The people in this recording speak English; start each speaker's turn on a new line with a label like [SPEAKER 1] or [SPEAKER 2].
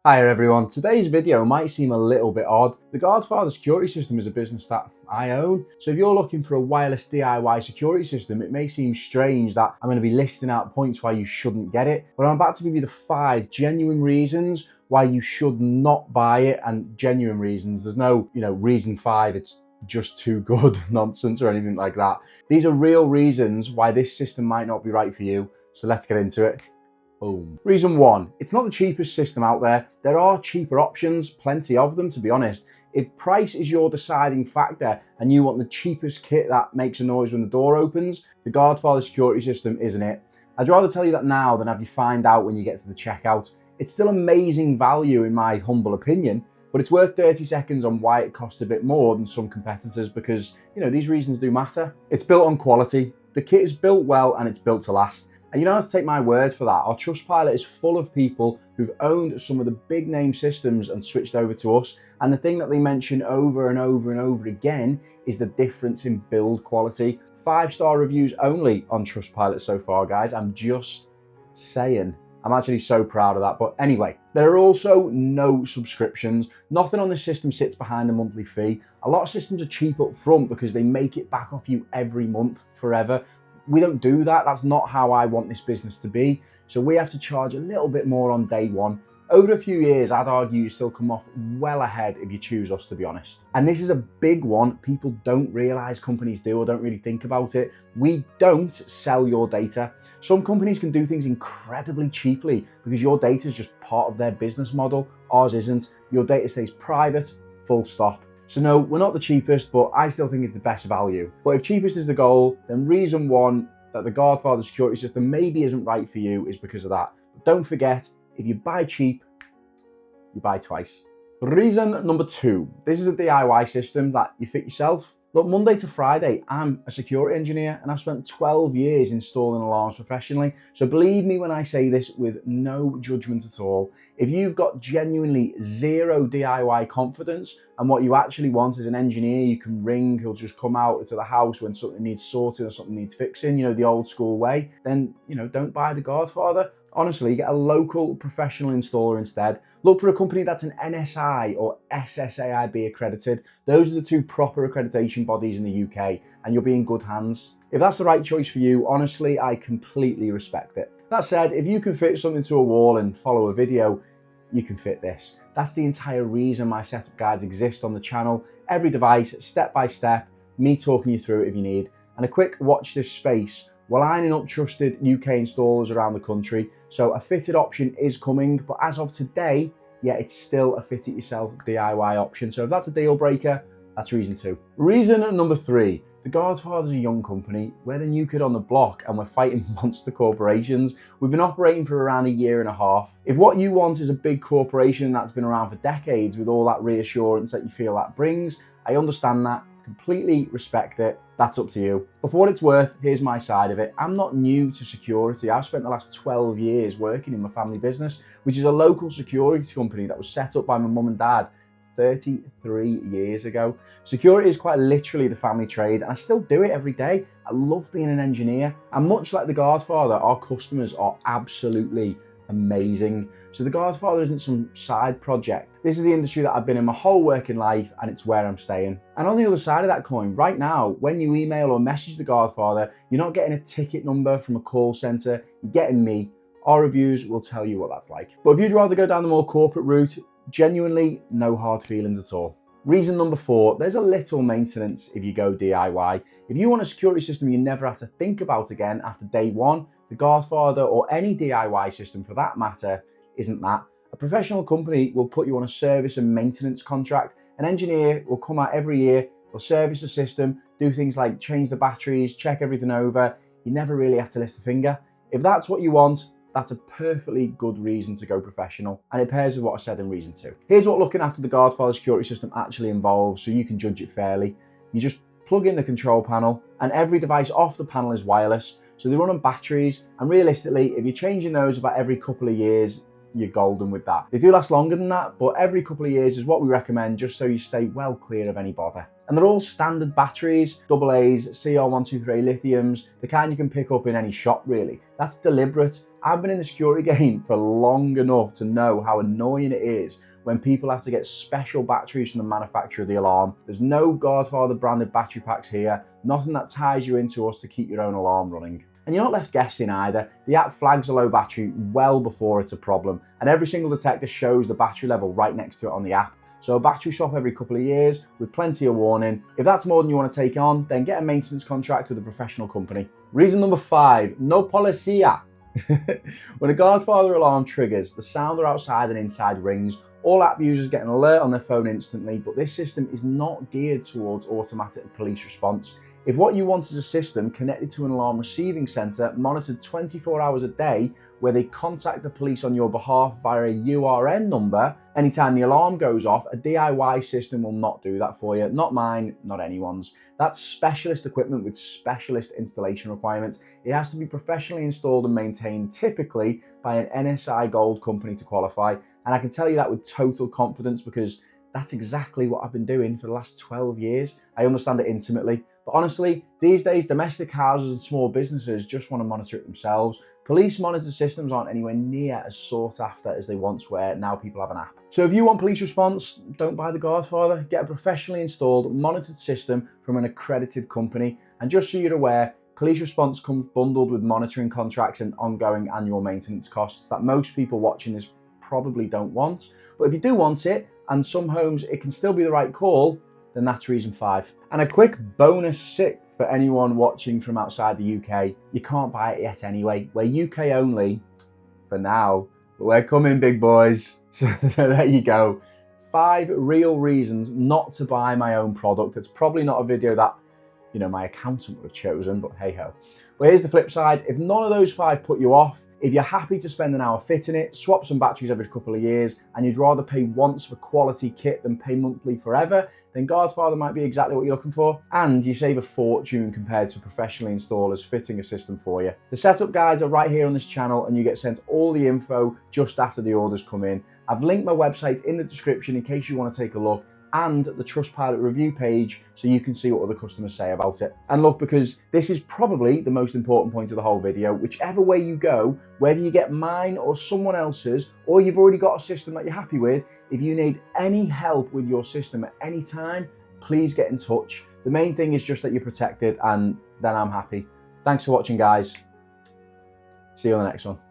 [SPEAKER 1] Hi everyone, today's video might seem a little bit odd. The Guardfather security system is a business that I own, so if you're looking for a wireless DIY security system, it may seem strange that I'm going to be listing out points why you shouldn't get it, but I'm about to give you the 5 genuine reasons why you should not buy it, and genuine reasons. There's no, reason 5, it's just too good nonsense or anything like that. These are real reasons why this system might not be right for you, so let's get into it. Boom. Reason 1, it's not the cheapest system out there. There are cheaper options, plenty of them to be honest. If price is your deciding factor and you want the cheapest kit that makes a noise when the door opens, the Guardfather security system isn't it. I'd rather tell you that now than have you find out when you get to the checkout. It's still amazing value in my humble opinion, but it's worth 30 seconds on why it costs a bit more than some competitors because, these reasons do matter. It's built on quality. The kit is built well and it's built to last. And you don't have to take my word for that. Our Trustpilot is full of people who've owned some of the big name systems and switched over to us. And the thing that they mention over and over and over again is the difference in build quality. 5-star reviews only on Trustpilot so far, guys. I'm just saying. I'm actually so proud of that. But anyway, there are also no subscriptions. Nothing on the system sits behind a monthly fee. A lot of systems are cheap up front because they make it back off you every month forever. We don't do that. That's not how I want this business to be. So we have to charge a little bit more on day one. Over a few years, I'd argue you still come off well ahead if you choose us, to be honest. And this is a big one. People don't realize companies do or don't really think about it. We don't sell your data. Some companies can do things incredibly cheaply because your data is just part of their business model. Ours isn't. Your data stays private, full stop. So no, we're not the cheapest, but I still think it's the best value. But if cheapest is the goal, then reason 1 that the Guardfather security system maybe isn't right for you is because of that. But don't forget, if you buy cheap, you buy twice. Reason number 2, this is a DIY system that you fit yourself. Look, Monday to Friday, I'm a security engineer and I've spent 12 years installing alarms professionally. So believe me when I say this with no judgment at all. If you've got genuinely zero DIY confidence and what you actually want is an engineer you can ring who'll just come out to the house when something needs sorting or something needs fixing, the old school way, then, don't buy the Guardfather. Honestly, get a local professional installer instead. Look for a company that's an NSI or SSAIB accredited. Those are the 2 proper accreditation bodies in the UK, and you'll be in good hands. If that's the right choice for you, honestly, I completely respect it. That said, if you can fit something to a wall and follow a video, you can fit this. That's the entire reason my setup guides exist on the channel. Every device, step by step, me talking you through it if you need, and a quick watch this space. We're lining up trusted UK installers around the country, so a fitted option is coming, but as of today, it's still a fit it yourself DIY option. So if that's a deal breaker, that's reason 2. Reason number 3, the Guardfather's a young company. We're the new kid on the block and we're fighting monster corporations. We've been operating for around 1.5 years. If what you want is a big corporation that's been around for decades with all that reassurance that you feel that brings, I understand that. Completely respect it. That's up to you. But for what it's worth, here's my side of it. I'm not new to security. I've spent the last 12 years working in my family business, which is a local security company that was set up by my mum and dad 33 years ago. Security is quite literally the family trade, and I still do it every day. I love being an engineer, and much like the Guardfather, our customers are absolutely amazing. So the Guardfather isn't some side project. This is the industry that I've been in my whole working life, and it's where I'm staying. And on the other side of that coin, right now, when you email or message the Guardfather, you're not getting a ticket number from a call center, you're getting me. Our reviews will tell you what that's like. But if you'd rather go down the more corporate route, genuinely no hard feelings at all. Reason number 4, there's a little maintenance if you go DIY. If you want a security system you never have to think about again after day 1, the Guardfather or any DIY system for that matter isn't that. A professional company will put you on a service and maintenance contract. An engineer will come out every year, will service the system, do things like change the batteries, check everything over. You never really have to lift a finger. If that's what you want, that's a perfectly good reason to go professional, and it pairs with what I said in reason 2. Here's what looking after the Guardfather security system actually involves so you can judge it fairly. You just plug in the control panel, and every device off the panel is wireless, so they run on batteries, and realistically, if you're changing those about every couple of years, you're golden with that. They do last longer than that, but every couple of years is what we recommend just so you stay well clear of any bother. And they're all standard batteries, AA's, CR123 lithiums, the kind you can pick up in any shop really. That's deliberate. I've been in the security game for long enough to know how annoying it is when people have to get special batteries from the manufacturer of the alarm. There's no Guardfather branded battery packs here, nothing that ties you into us to keep your own alarm running. And you're not left guessing either. The app flags a low battery well before it's a problem, and every single detector shows the battery level right next to it on the app. So a battery swap every couple of years with plenty of warning. If that's more than you want to take on, then get a maintenance contract with a professional company. Reason number 5, no policia. When a Guardfather alarm triggers, the sounder outside and inside rings. All app users get an alert on their phone instantly, but this system is not geared towards automatic police response. If what you want is a system connected to an alarm receiving centre, monitored 24 hours a day, where they contact the police on your behalf via a URN number, anytime the alarm goes off, a DIY system will not do that for you. Not mine, not anyone's. That's specialist equipment with specialist installation requirements. It has to be professionally installed and maintained, typically by an NSI Gold company to qualify. And I can tell you that with total confidence because that's exactly what I've been doing for the last 12 years. I understand it intimately. But honestly, these days, domestic houses and small businesses just want to monitor it themselves. Police monitored systems aren't anywhere near as sought after as they once were. Now people have an app. So if you want police response, don't buy the Guardfather. Get a professionally installed, monitored system from an accredited company. And just so you're aware, police response comes bundled with monitoring contracts and ongoing annual maintenance costs that most people watching this probably don't want. But if you do want it, and some homes it can still be the right call, then that's reason 5. And a quick bonus 6 for anyone watching from outside the UK. You can't buy it yet anyway. We're UK only for now, but we're coming, big boys. So there you go. 5 real reasons not to buy my own product. It's probably not a video that, you know, my accountant would have chosen, but hey ho. But here's the flip side. If none of those 5 put you off, if you're happy to spend an hour fitting it, swap some batteries every couple of years, and you'd rather pay once for quality kit than pay monthly forever, then Guardfather might be exactly what you're looking for. And you save a fortune compared to professional installers fitting a system for you. The setup guides are right here on this channel, and you get sent all the info just after the orders come in. I've linked my website in the description in case you want to take a look, and the Trustpilot review page so you can see what other customers say about it. And look, because this is probably the most important point of the whole video, whichever way you go, whether you get mine or someone else's, or you've already got a system that you're happy with, if you need any help with your system at any time, please get in touch. The main thing is just that you're protected, and then I'm happy. Thanks for watching, guys. See you on the next one.